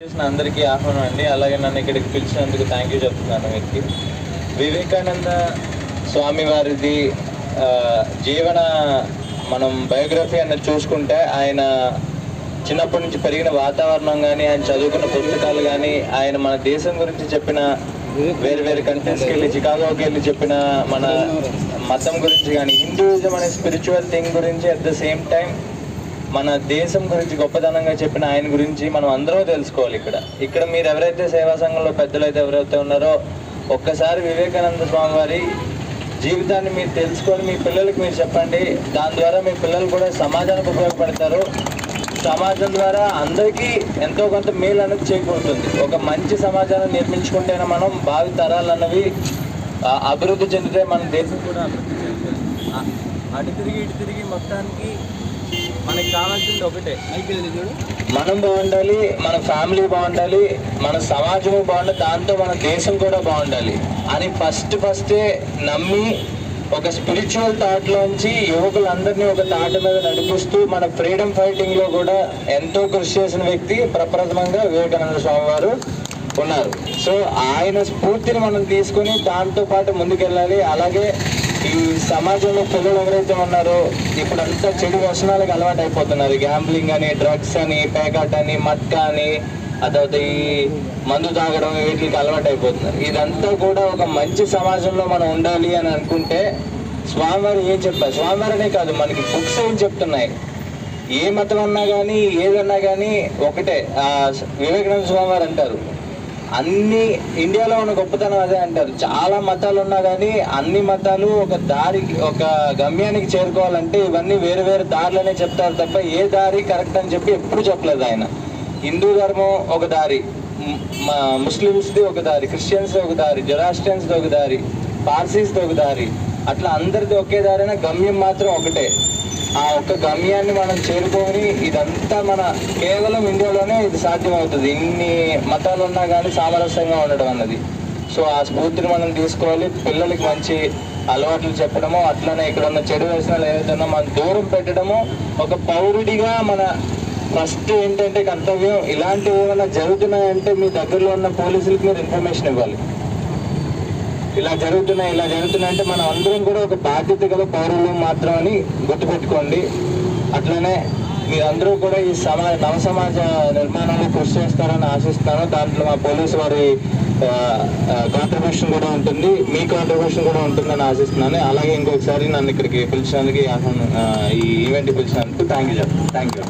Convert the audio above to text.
చేసిన అందరికీ ఆహ్వానం అండి. అలాగే నన్ను ఇక్కడికి పిలిచినందుకు థ్యాంక్ యూ చెప్తున్నాను మీకు. వివేకానంద స్వామి వారిది జీవన మనం బయోగ్రఫీ అన్నది చూసుకుంటే ఆయన చిన్నప్పటి నుంచి పెరిగిన వాతావరణం కానీ, ఆయన చదువుకున్న పుస్తకాలు కానీ, ఆయన మన దేశం గురించి చెప్పిన వేరు వేరు కంట్రీస్కి వెళ్ళి, చికాగోకి వెళ్ళి చెప్పిన మన మతం గురించి కానీ, హిందూయిజం అనే స్పిరిచువల్ థింగ్ గురించి, అట్ ద సేమ్ టైం మన దేశం గురించి గొప్పతనంగా చెప్పిన ఆయన గురించి మనం అందరూ తెలుసుకోవాలి. ఇక్కడ మీరు ఎవరైతే సేవా సంఘంలో పెద్దలు అయితే ఎవరైతే ఉన్నారో ఒక్కసారి వివేకానంద స్వామి వారి జీవితాన్ని మీరు తెలుసుకొని మీ పిల్లలకి మీరు చెప్పండి. దాని ద్వారా మీ పిల్లలు కూడా సమాజానికి ఉపయోగపడతారు. సమాజం ద్వారా అందరికీ ఎంతో కొంత మేలు అనేది చేకూరుతుంది. ఒక మంచి సమాజాన్ని నిర్మించుకుంటేనే మనం భావి తరాలు అన్నవి అభివృద్ధి చెందితే మన దేశం కూడా అభివృద్ధి చెందుతుంది. అటు తిరిగి ఇటు తిరిగి మొత్తానికి మనకి కావాల్సింది ఒకటే, మనం బాగుండాలి, మన ఫ్యామిలీ బాగుండాలి, మన సమాజము బాగుండాలి, దాంతో మన దేశం కూడా బాగుండాలి అని ఫస్టే నమ్మి ఒక స్పిరిచువల్ థాట్లోంచి యువకులందరినీ ఒక థాట్ మీద నడిపిస్తూ మన ఫ్రీడమ్ ఫైటింగ్లో కూడా ఎంతో కృషి చేసిన వ్యక్తి ప్రప్రథమంగా వివేకానంద స్వామి వారు ఉన్నారు. సో ఆయన స్ఫూర్తిని మనం తీసుకొని దాంతోపాటు ముందుకెళ్ళాలి. అలాగే ఈ సమాజంలో పిల్లలు ఎవరైతే ఉన్నారో ఇప్పుడంతా చెడు వ్యసనాలకు అలవాటు అయిపోతున్నారు. గ్యాంబ్లింగ్ అని, డ్రగ్స్ అని, పేకాట్ అని, మట్కా అని, అదొకటి ఈ మందు తాగడం, వీటికి అలవాటు అయిపోతున్నారు. ఇదంతా కూడా ఒక మంచి సమాజంలో మనం ఉండాలి అని అనుకుంటే స్వామివారు ఏం చెప్పారు, స్వామివారనే కాదు మనకి బుక్స్ ఏం చెప్తున్నాయి, ఏ మతం అన్నా కానీ ఏదన్నా కానీ ఒకటే. వివేకానంద స్వామివారు అంటారు అన్ని ఇండియాలో ఉన్న గొప్పతనం అదే అంటారు. చాలా మతాలు ఉన్నా కానీ అన్ని మతాలు ఒక దారికి, ఒక గమ్యానికి చేరుకోవాలంటే ఇవన్నీ వేరు వేరు దారులనే చెప్తారు తప్ప ఏ దారి కరెక్ట్ అని చెప్పి ఎప్పుడు చెప్పలేదు ఆయన. హిందూ ధర్మం ఒక దారి, ముస్లిమ్స్ది ఒక దారి, క్రిస్టియన్స్ది ఒక దారి, జొరాస్ట్రియన్స్ది ఒక దారి, పార్సీస్ది ఒక దారి, అట్లా అందరిది ఒకే దారైనా గమ్యం మాత్రం ఒకటే. ఆ ఒక్క గమ్యాన్ని మనం చేరుకొని ఇదంతా మన కేవలం ఇండియాలోనే ఇది సాధ్యమవుతుంది. ఇన్ని మతాలు ఉన్నా కానీ సామరస్యంగా ఉండడం అన్నది. సో ఆ స్ఫూర్తిని మనం తీసుకోవాలి. పిల్లలకి మంచి అలవాట్లు చెప్పడము, అట్లనే ఇక్కడ ఉన్న చెడు వ్యసనాలు ఏదైతే మనం దూరం పెట్టడము. ఒక పౌరుడిగా మన ఫస్ట్ ఏంటంటే కర్తవ్యం, ఇలాంటివి ఏమైనా జరుగుతున్నాయంటే మీ దగ్గరలో ఉన్న పోలీసులకు మీరు ఇన్ఫర్మేషన్ ఇవ్వాలి. ఇలా జరుగుతున్నాయంటే మనం అందరం కూడా ఒక బాధ్యత గల పౌరులు మాత్రం అని గుర్తుపెట్టుకోండి. అట్లనే మీరందరూ కూడా ఈ నవ సమాజ నిర్మాణంలో కృషి చేస్తారని ఆశిస్తాను. దాంట్లో మా పోలీసు వారి కాంట్రిబ్యూషన్ కూడా ఉంటుంది, మీ కాంట్రిబ్యూషన్ కూడా ఉంటుందని ఆశిస్తున్నాను. అలాగే ఇంకొకసారి నన్ను ఇక్కడికి పిలిచినందుకు, ఈ ఈవెంట్కి పిలిచినందుకు థ్యాంక్ యూ.